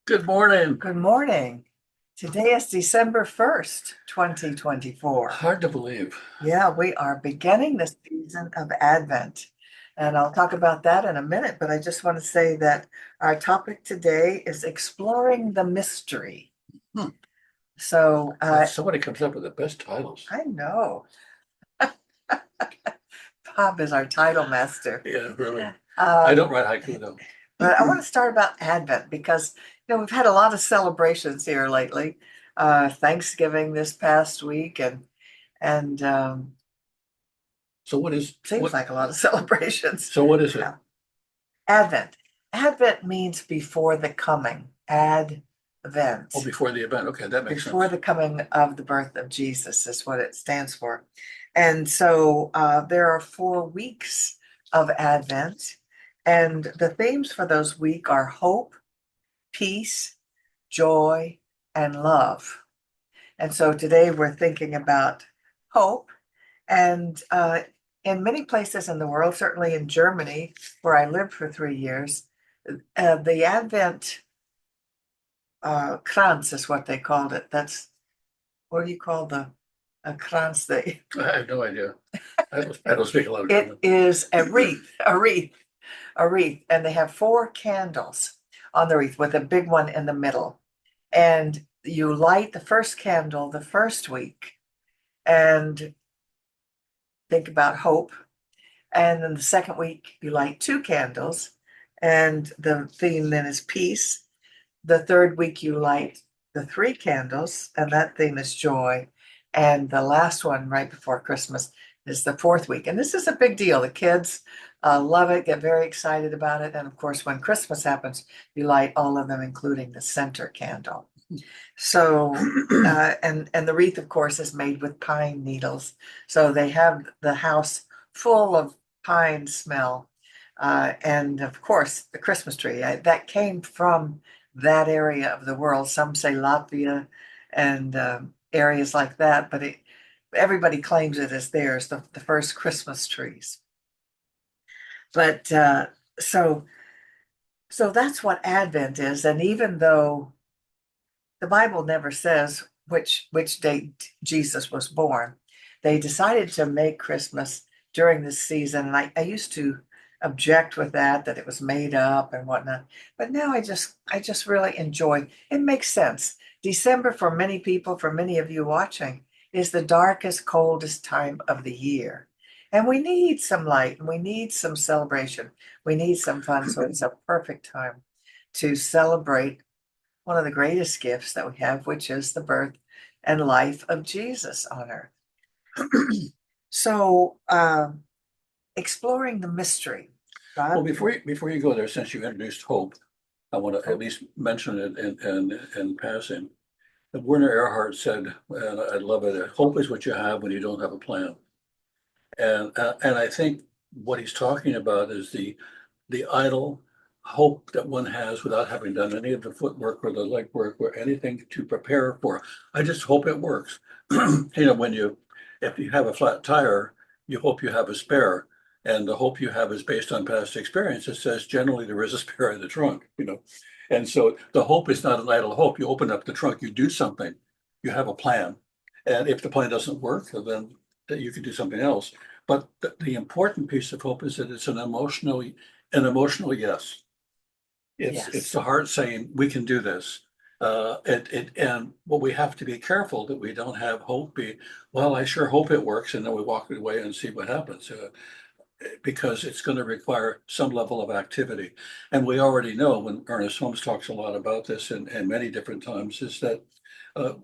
Good morning. Good morning. Today is December 1st, 2024. Hard to believe. Yeah, we are beginning the season of Advent. And I'll talk about that in a minute, but I just want to say that our topic today is exploring the mystery. Hmm. So Somebody comes up with the best titles. I know Bob is our title master. Yeah, really. I Um, don't write haiku though. but I want to start about Advent because we've had a lot of celebrations here lately. Thanksgiving this past week and So what is seems what? like a lot of celebrations. So what is it? Yeah. Advent. Advent means before the coming. Oh, Advent. before the event. Okay, that makes Before sense. the coming of the birth of Jesus is what it stands for. And so there are 4 weeks of Advent, and the themes for those weeks are hope, peace, joy, and love. And so today we're thinking about hope. And in many places in the world, certainly in Germany, where I lived for 3 years, the Advent Kranz is what they called it. That's what do you call the a Kranz? I have no idea. I don't speak a lot of It German. is a wreath, a wreath, and they have 4 candles on the wreath with a big one in the middle. And you light the first candle the first week and think about hope. And then the second week, you light 2 candles, and the theme then is peace. The third week, you light the 3 candles, and that theme is joy. And the last one, right before Christmas, is the fourth week. And this is a big deal. The kids love it, get very excited about it. And of course, when Christmas happens, you light all of them, including the center candle. So, and the wreath, of course, is made with pine needles. So they have the house full of pine smell. And of course, the Christmas tree that came from that area of the world. Some say Latvia and areas like that, but everybody claims it as theirs, the first Christmas trees. But so so that's what Advent is. And even though the Bible never says which date Jesus was born. They decided to make Christmas during this season, and I used to object with that it was made up and whatnot. But now I just really enjoy. It makes sense. December for many people, for many of you watching, is the darkest, coldest time of the year. And we need some light and we need some celebration. We need some fun. So it's a perfect time to celebrate one of the greatest gifts that we have, which is the birth and life of Jesus on earth. So, exploring the mystery. Well, God, before you go there, since you introduced hope, I want to at oh, least mention it in passing. Werner Erhard said, and I love it, hope is what you have when you don't have a plan. And I think what he's talking about is the idle hope that one has without having done any of the footwork or the legwork or anything to prepare for. I just hope it works. If you have a flat tire, you hope you have a spare. And the hope you have is based on past experience. It says generally there is a spare in the trunk. And so the hope is not an idle hope. You open up the trunk, you do something, you have a plan. And if the plan doesn't work, then you can do something else. But the important piece of hope is that it's an emotional yes. It's yes, the heart saying, we can do this. And what we have to be careful that we don't have hope be, well, I sure hope it works, and then we walk away and see what happens. Because it's going to require some level of activity. And we already know when Ernest Holmes talks a lot about this and many different times is that uh,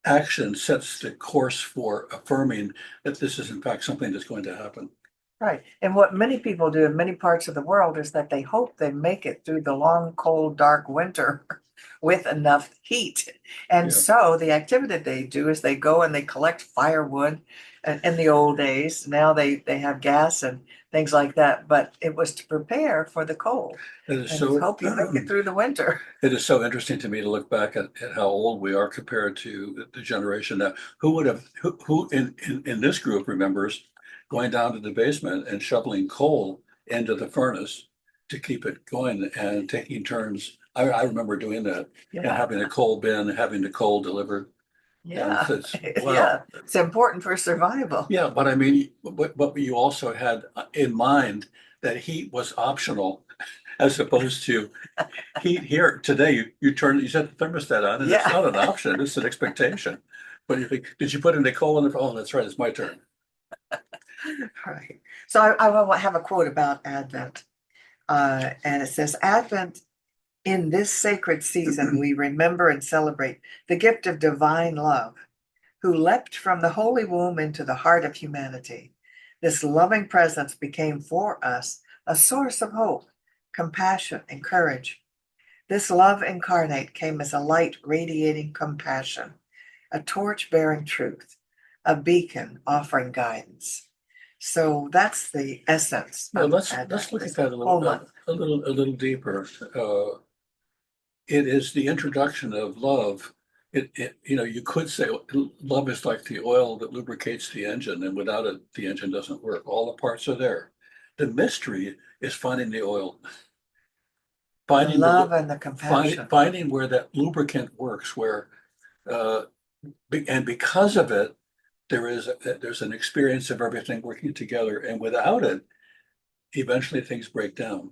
action sets the course for affirming that this is in fact something that's going to happen. right. And what many people do in many parts of the world is that they hope they make it through the long, cold, dark winter with enough heat. And Yeah. so the activity they do is they go and they collect firewood in the old days. Now they have gas and things like that, but it was to prepare for the cold It is and so hope you make it through the winter. it is so interesting to me to look back at how old we are compared to the generation now. Who would have who in this group remembers going down to the basement and shoveling coal into the furnace to keep it going and taking turns. I remember doing that and Yeah, having a coal bin, having the coal delivered. And yeah, it's, wow. yeah. It's important for survival. Yeah, but I mean, but you also had in mind that heat was optional as opposed to heat here today. You set the thermostat on and it's Yeah. not an option, it's an expectation. But you think, did you put in a coal in the, oh, that's right, it's my turn. Right. So I will have a quote about Advent. And it says, Advent, in this sacred season, we remember and celebrate the gift of divine love, who leapt from the holy womb into the heart of humanity. This loving presence became for us a source of hope, compassion, and courage. This love incarnate came as a light radiating compassion, a torch bearing truth, a beacon offering guidance. So that's the essence Well, of let's Advent, look at this that whole month. a little deeper. It is the introduction of love. You know, you could say love is like the oil that lubricates the engine, and without it, the engine doesn't work. All the parts are there. The mystery is finding the oil, The finding love and the compassion. finding where that lubricant works, where uh, and because of it, there's an experience of everything working together, and without it, eventually things break down.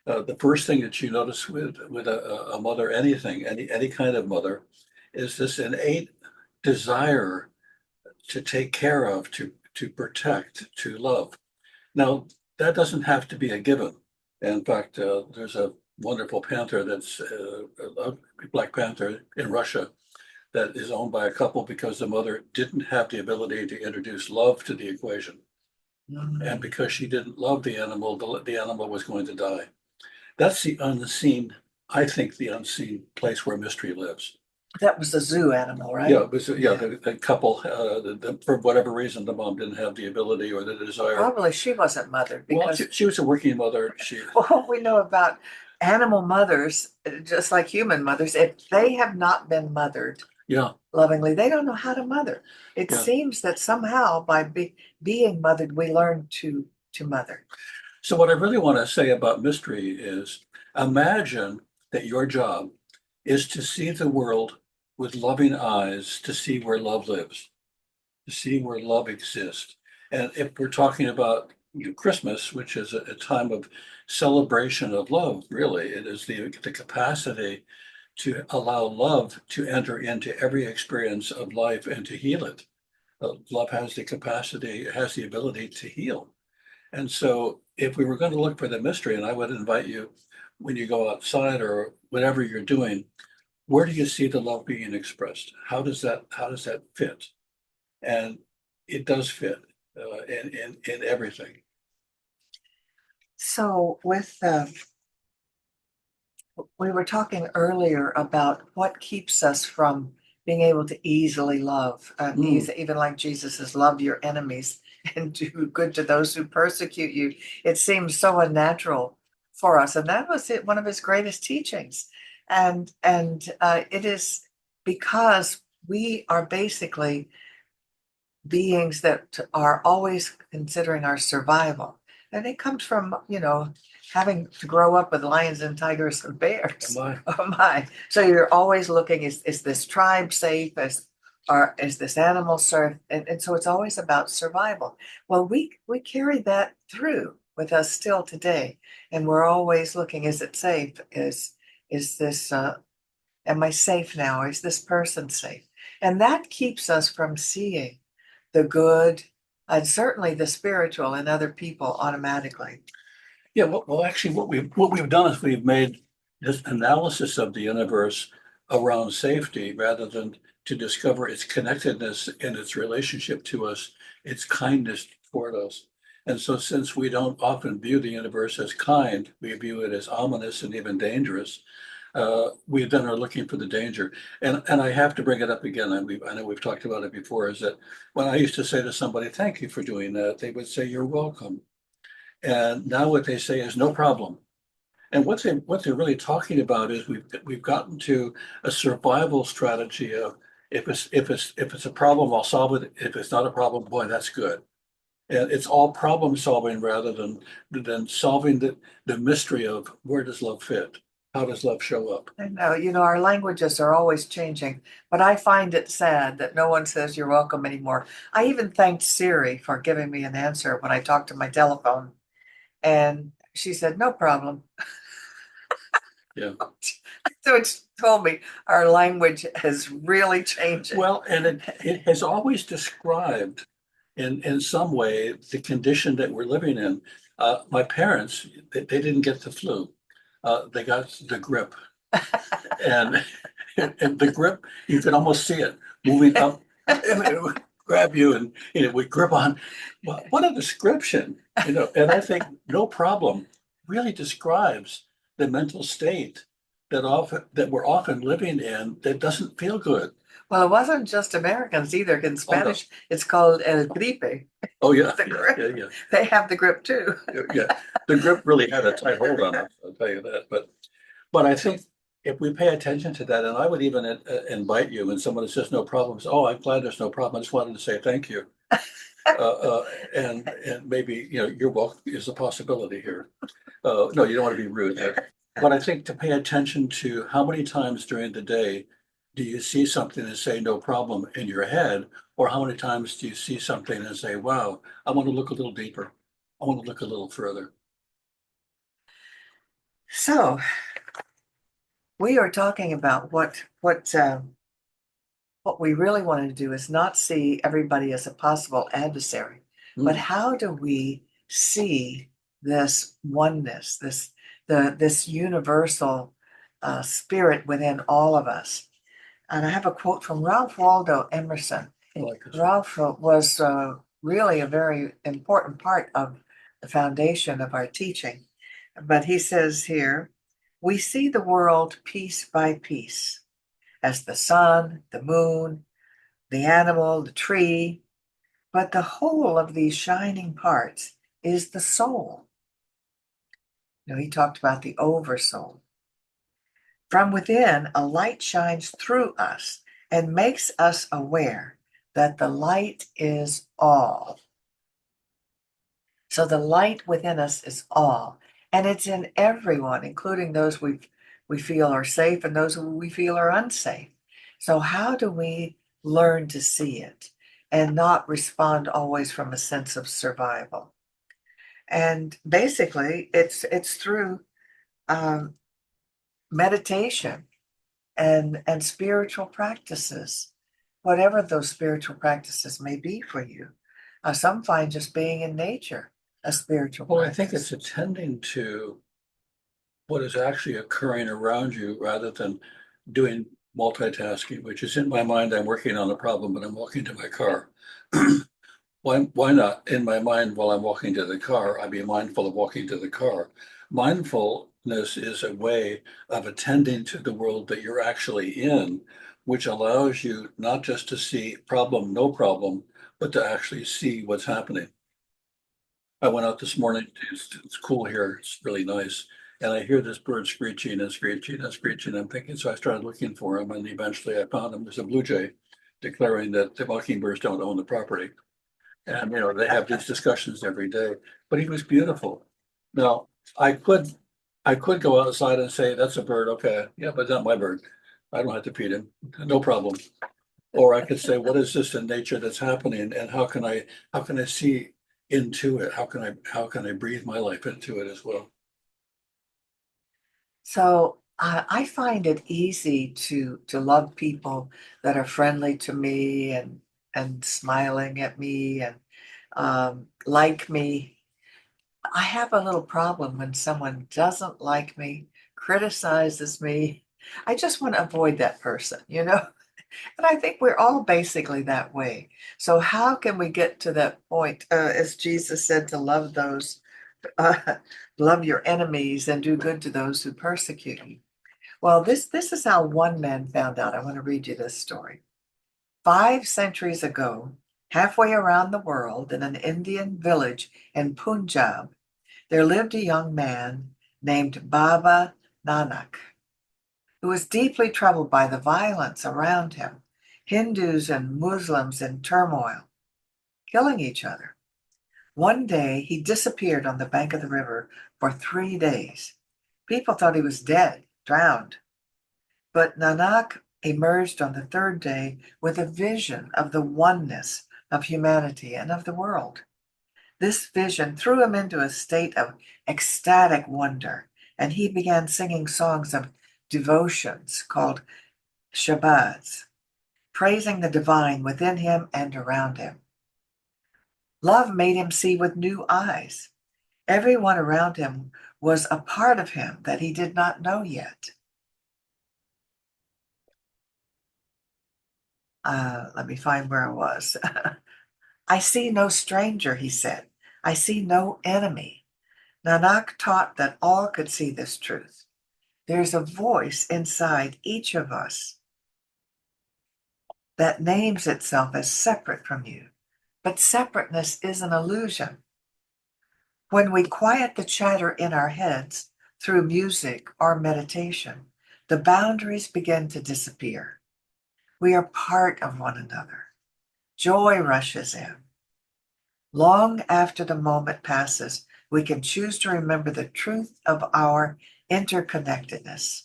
The first thing that you notice with a mother, anything, any kind of mother, is this innate desire to take care of, to protect, to love. Now, that doesn't have to be a given. In fact, there's a wonderful panther that's a black panther in Russia that is owned by a couple because the mother didn't have the ability to introduce love to the equation. And Mm. because she didn't love the animal was going to die. That's the unseen, I think, the unseen place where mystery lives. That was the zoo animal, Yeah, right? it was, yeah, Yeah. the couple, for whatever reason, the mom didn't have the ability or the desire. Probably she wasn't mothered Well, because she was a working mother. She, what we know about animal mothers, just like human mothers, if they have not been mothered yeah, lovingly, they don't know how to mother. It yeah. seems that somehow by being mothered, we learn to mother. So what I really want to say about mystery is imagine that your job is to see the world with loving eyes, to see where love lives, to see where love exists. And if we're talking about Christmas, which is a time of celebration of love, really, it is the capacity to allow love to enter into every experience of life and to heal it. Love has the capacity, has the ability to heal. And so if we were going to look for the mystery, and I would invite you when you go outside or whatever you're doing, where do you see the love being expressed? How does that fit? And it does fit in everything. So with we were talking earlier about what keeps us from being able to easily love. Mm, Even like Jesus says, love your enemies and do good to those who persecute you. It seems so unnatural for us, and that was one of his greatest teachings. And it is because we are basically beings that are always considering our survival. And it comes from, having to grow up with lions and tigers and bears. am I? Oh my. So you're always looking, is this tribe safe? Is this animal safe? And so it's always about survival. Well, we carry that through with us still today. And we're always looking, is it safe? Is this am I safe now? Is this person safe? And that keeps us from seeing the good and certainly the spiritual in other people automatically. Yeah, well, actually, what we've done is we've made this analysis of the universe around safety rather than to discover its connectedness and its relationship to us, its kindness toward us. And so, since we don't often view the universe as kind, we view it as ominous and even dangerous. We then are looking for the danger. And I have to bring it up again. I know we've talked about it before. Is that when I used to say to somebody, "Thank you for doing that," they would say, "You're welcome." And now what they say is no problem. And what they're really talking about is we've gotten to a survival strategy of if it's a problem, I'll solve it. If it's not a problem, boy, that's good. And it's all problem solving rather than solving the mystery of where does love fit? How does love show up? I know, our languages are always changing, but I find it sad that no one says you're welcome anymore. I even thanked Siri for giving me an answer when I talked to my telephone, and she said, no problem. Yeah. So it's told me our language is really changing. Well, and it has always described in some way the condition that we're living in. My parents, they didn't get the flu. They got the grip. And, and the grip, you could almost see it moving up and it would grab you and it would grip on. Well, what a description, and I think no problem really describes the mental state that we're often living in that doesn't feel good. Well, it wasn't just Americans either. In Oh, no. Spanish, it's called el gripe. Oh, yeah, The yeah, grip. yeah, They have the grip too. yeah. The grip really had a tight hold on us, I'll tell you that. But I think if we pay attention to that, and I would even invite you when someone says no problems, oh, I'm glad there's no problem. I just wanted to say thank you. And maybe, your walk is a possibility here. No, you don't want to be rude. But I think to pay attention to how many times during the day do you see something and say no problem in your head, or how many times do you see something and say, wow, I want to look a little deeper. I want to look a little further. So we are talking about what we really want to do is not see everybody as a possible adversary, but Mm. how do we see this oneness, this universal spirit within all of us? And I have a quote from Ralph Waldo Emerson. I like this. Ralph was really a very important part of the foundation of our teaching. But he says here, we see the world piece by piece as the sun, the moon, the animal, the tree, but the whole of these shining parts is the soul. He talked about the oversoul. From within, a light shines through us and makes us aware that the light is all. So the light within us is all, and it's in everyone, including those we feel are safe and those who we feel are unsafe. So how do we learn to see it and not respond always from a sense of survival? And basically, it's through um, meditation and spiritual practices, whatever those spiritual practices may be for you. Some find just being in nature a spiritual Well, I practice. think it's attending to what is actually occurring around you rather than doing multitasking, which is in my mind, I'm working on a problem, but I'm walking to my car. Why not in my mind while I'm walking to the car, I be mindful of walking to the car? Mindfulness is a way of attending to the world that you're actually in, which allows you not just to see problem, no problem, but to actually see what's happening. I went out this morning, it's cool here, it's really nice. And I hear this bird screeching and screeching and screeching. I'm thinking, so I started looking for him and eventually I found him. There's a blue jay declaring that the mockingbirds don't own the property. And, they have these discussions every day, but he was beautiful. Now, I could go outside and say, that's a bird, okay, yeah, but not my bird. I don't have to feed him, no problem. Or I could say, what is this in nature that's happening and how can I see into it? How can I breathe my life into it as well? So I find it easy to love people that are friendly to me and smiling at me and like me. I have a little problem when someone doesn't like me, criticizes me. I just want to avoid that person. And I think we're all basically that way. So how can we get to that point, as Jesus said, to love those, uh, love your enemies and do good to those who persecute you? Well, this is how one man found out. I want to read you this story. 5 centuries ago, halfway around the world in an Indian village in Punjab, there lived a young man named Baba Nanak, who was deeply troubled by the violence around him, Hindus and Muslims in turmoil, killing each other. One day he disappeared on the bank of the river for 3 days. People thought he was dead, drowned. But Nanak emerged on the third day with a vision of the oneness of humanity and of the world. This vision threw him into a state of ecstatic wonder, and he began singing songs of devotions called Shabads, praising the divine within him and around him. Love made him see with new eyes. Everyone around him was a part of him that he did not know yet. Let me find where I was. I see no stranger, he said. I see no enemy. Nanak taught that all could see this truth. There's a voice inside each of us that names itself as separate from you. But separateness is an illusion. When we quiet the chatter in our heads through music or meditation, the boundaries begin to disappear. We are part of one another. Joy rushes in. Long after the moment passes, we can choose to remember the truth of our interconnectedness,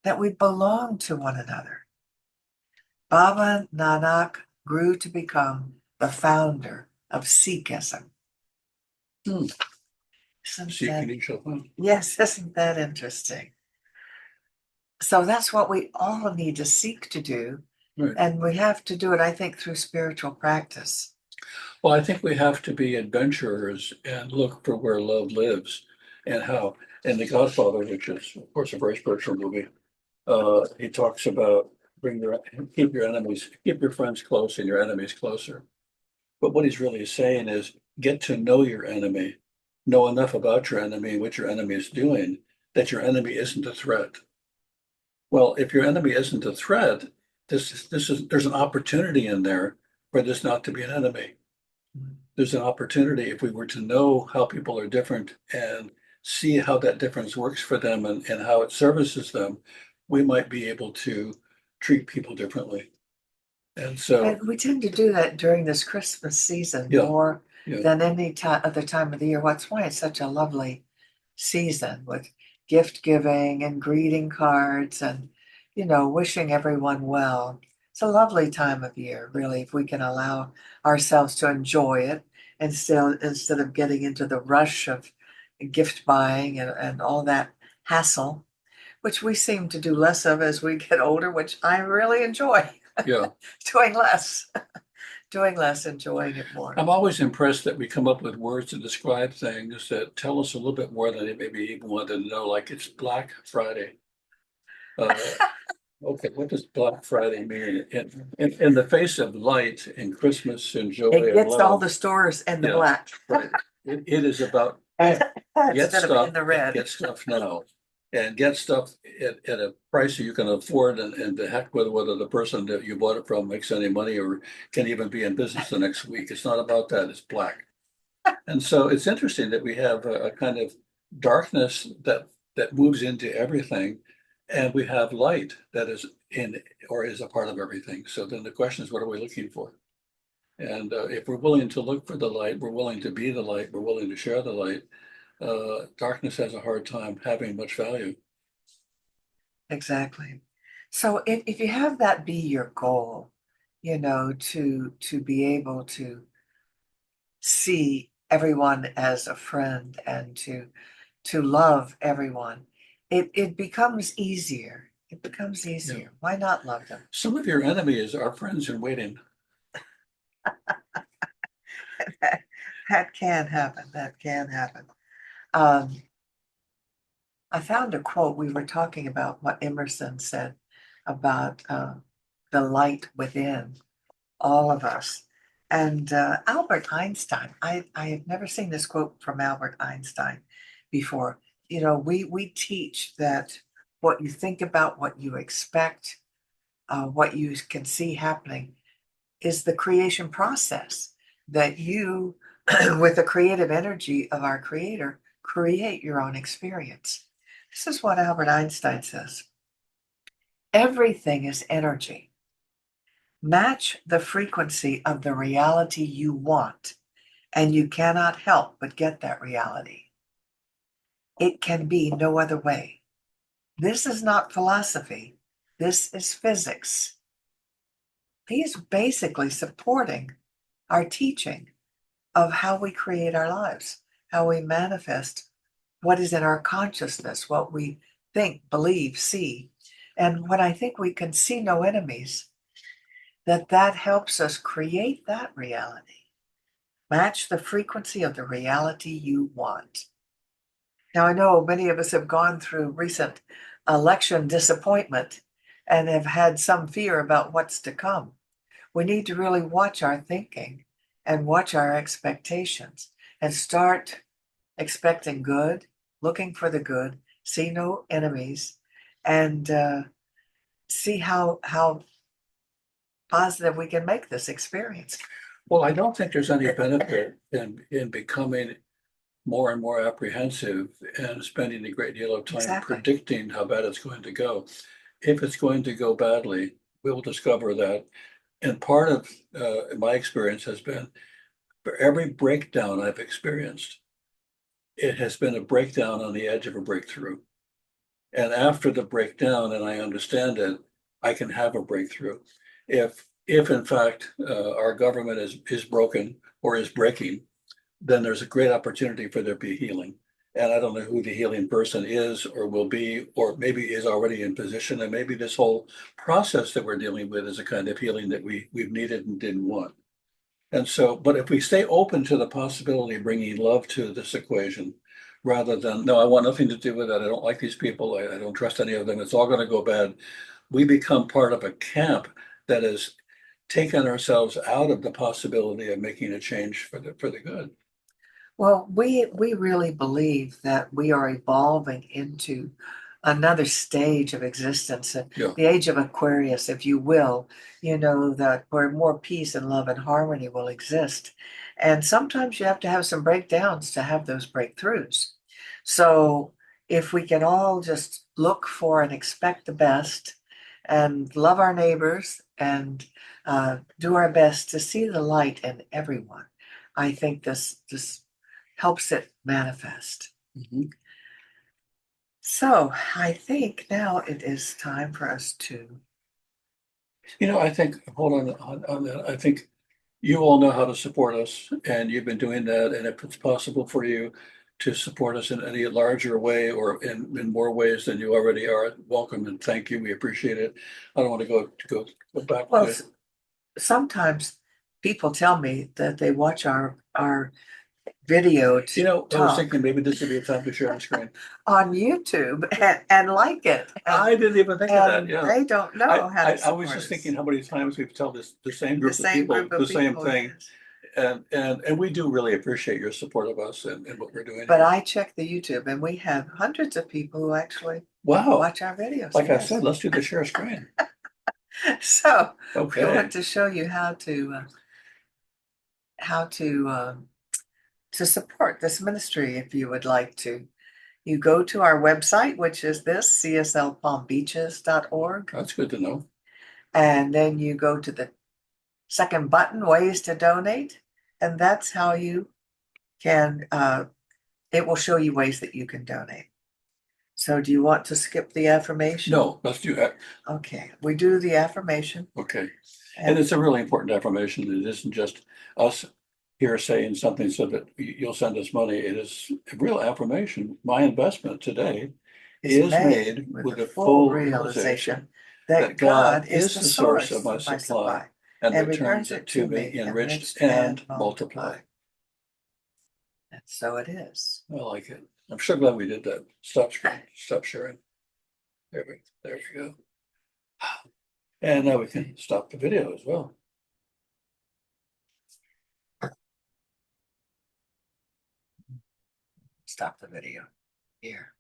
that we belong to one another. Baba Nanak grew to become the founder of Sikhism. Hmm. Isn't Seeking that, each other. yes, isn't that interesting? So that's what we all need to seek to do. Right. And we have to do it, I think, through spiritual practice. Well, I think we have to be adventurers and look for where love lives and how. And The Godfather, which is, of course, a very spiritual movie, he talks about keep your enemies, keep your friends close and your enemies closer. But what he's really saying is get to know your enemy, know enough about your enemy and what your enemy is doing, that your enemy isn't a threat. Well, if your enemy isn't a threat, there's an opportunity in there for this not to be an enemy. There's an opportunity if we were to know how people are different and see how that difference works for them and how it services them, we might be able to treat people differently. And so, And we tend to do that during this Christmas season yeah, more yeah, than any other time of the year. That's why it's such a lovely season with gift giving and greeting cards and, wishing everyone well. It's a lovely time of year, really, if we can allow ourselves to enjoy it and still instead of getting into the rush of gift buying and all that hassle, which we seem to do less of as we get older, which I really enjoy yeah. doing less, doing less, enjoying it more. I'm always impressed that we come up with words to describe things that tell us a little bit more than they maybe even wanted to know, like it's Black Friday. Uh, okay, what does Black Friday mean? In the face of light and Christmas and joy It and gets all love, the stores in the yeah, black right. It is about, hey, get instead of stuff, in the and red. get stuff now. And get stuff at a price that you can afford and the heck with whether the person that you bought it from makes any money or can even be in business the next week. It's not about that, it's black. And so it's interesting that we have a kind of darkness that moves into everything, and we have light that is in or is a part of everything. So then the question is, what are we looking for? And if we're willing to look for the light, we're willing to be the light, we're willing to share the light. Darkness has a hard time having much value. Exactly. So if you have that be your goal, to be able to see everyone as a friend and to love everyone, it becomes easier. It becomes easier. Why not love them? Some of your enemies are friends in waiting. That can happen. That can happen. Um, I found a quote. We were talking about what Emerson said about the light within all of us. And Albert Einstein, I have never seen this quote from Albert Einstein before. We teach that what you think about, what you expect, what you can see happening is the creation process that you, with the creative energy of our creator, create your own experience. This is what Albert Einstein says. Everything is energy. Match the frequency of the reality you want, and you cannot help but get that reality. It can be no other way. This is not philosophy. This is physics. He's basically supporting our teaching of how we create our lives, how we manifest what is in our consciousness, what we think, believe, see. And when I think we can see no enemies, that helps us create that reality. Match the frequency of the reality you want. Now, I know many of us have gone through recent election disappointment and have had some fear about what's to come. We need to really watch our thinking and watch our expectations and start expecting good, looking for the good, see no enemies, and see how positive we can make this experience. Well, I don't think there's any benefit in becoming more and more apprehensive and spending a great deal of time Exactly. predicting how bad it's going to go. If it's going to go badly, we'll discover that. And part of my experience has been for every breakdown I've experienced, it has been a breakdown on the edge of a breakthrough. And after the breakdown, and I understand it, I can have a breakthrough. If in fact our government is broken or is breaking, then there's a great opportunity for there to be healing. And I don't know who the healing person is or will be, or maybe is already in position. And maybe this whole process that we're dealing with is a kind of healing that we've needed and didn't want. And so, but if we stay open to the possibility of bringing love to this equation, rather than, no, I want nothing to do with that. I don't like these people. I don't trust any of them. It's all going to go bad. We become part of a camp that has taken ourselves out of the possibility of making a change for the good. Well, we really believe that we are evolving into another stage of existence, Yeah. the age of Aquarius, if you will, that where more peace and love and harmony will exist. And sometimes you have to have some breakdowns to have those breakthroughs. So if we can all just look for and expect the best and love our neighbors and do our best to see the light in everyone, I think this helps it manifest. Mhm. So I think now it is time for us to. I think, hold on that. I think you all know how to support us and you've been doing that. And if it's possible for you to support us in any larger way or in more ways than you already are, welcome and thank you. We appreciate it. I don't want to go back Well, to, sometimes people tell me that they watch our video I was talk thinking maybe this would be a time to share the screen. on YouTube and like it. I didn't even think of that. And Yeah. they don't know how to I was support just us. thinking how many times we've told the same The group of same people, group of the same people, thing. yes. And we do really appreciate your support of us and what we're doing But here. I check the YouTube and we have hundreds of people who actually Wow. watch our videos. Like I Yes. said, let's do the share screen. So we Okay. want to show you how to support this ministry if you would like to. You go to our website, which is this, cslpalmbeaches.org, That's good to know. and then you go to the second button, ways to donate, and that's how you can, it will show you ways that you can donate. So do you want to skip the affirmation? No, let's do that. Okay, we do the affirmation. Okay. And it's a really important affirmation. It isn't just us here saying something so that you'll send us money. It is a real affirmation. My investment today is made with a full realization that God is the source of my supply and returns it to me enriched and multiplied. And so it is. I like it. I'm sure glad we did that. Stop sharing. There we go. And now we can stop the video as well. Stop the video here.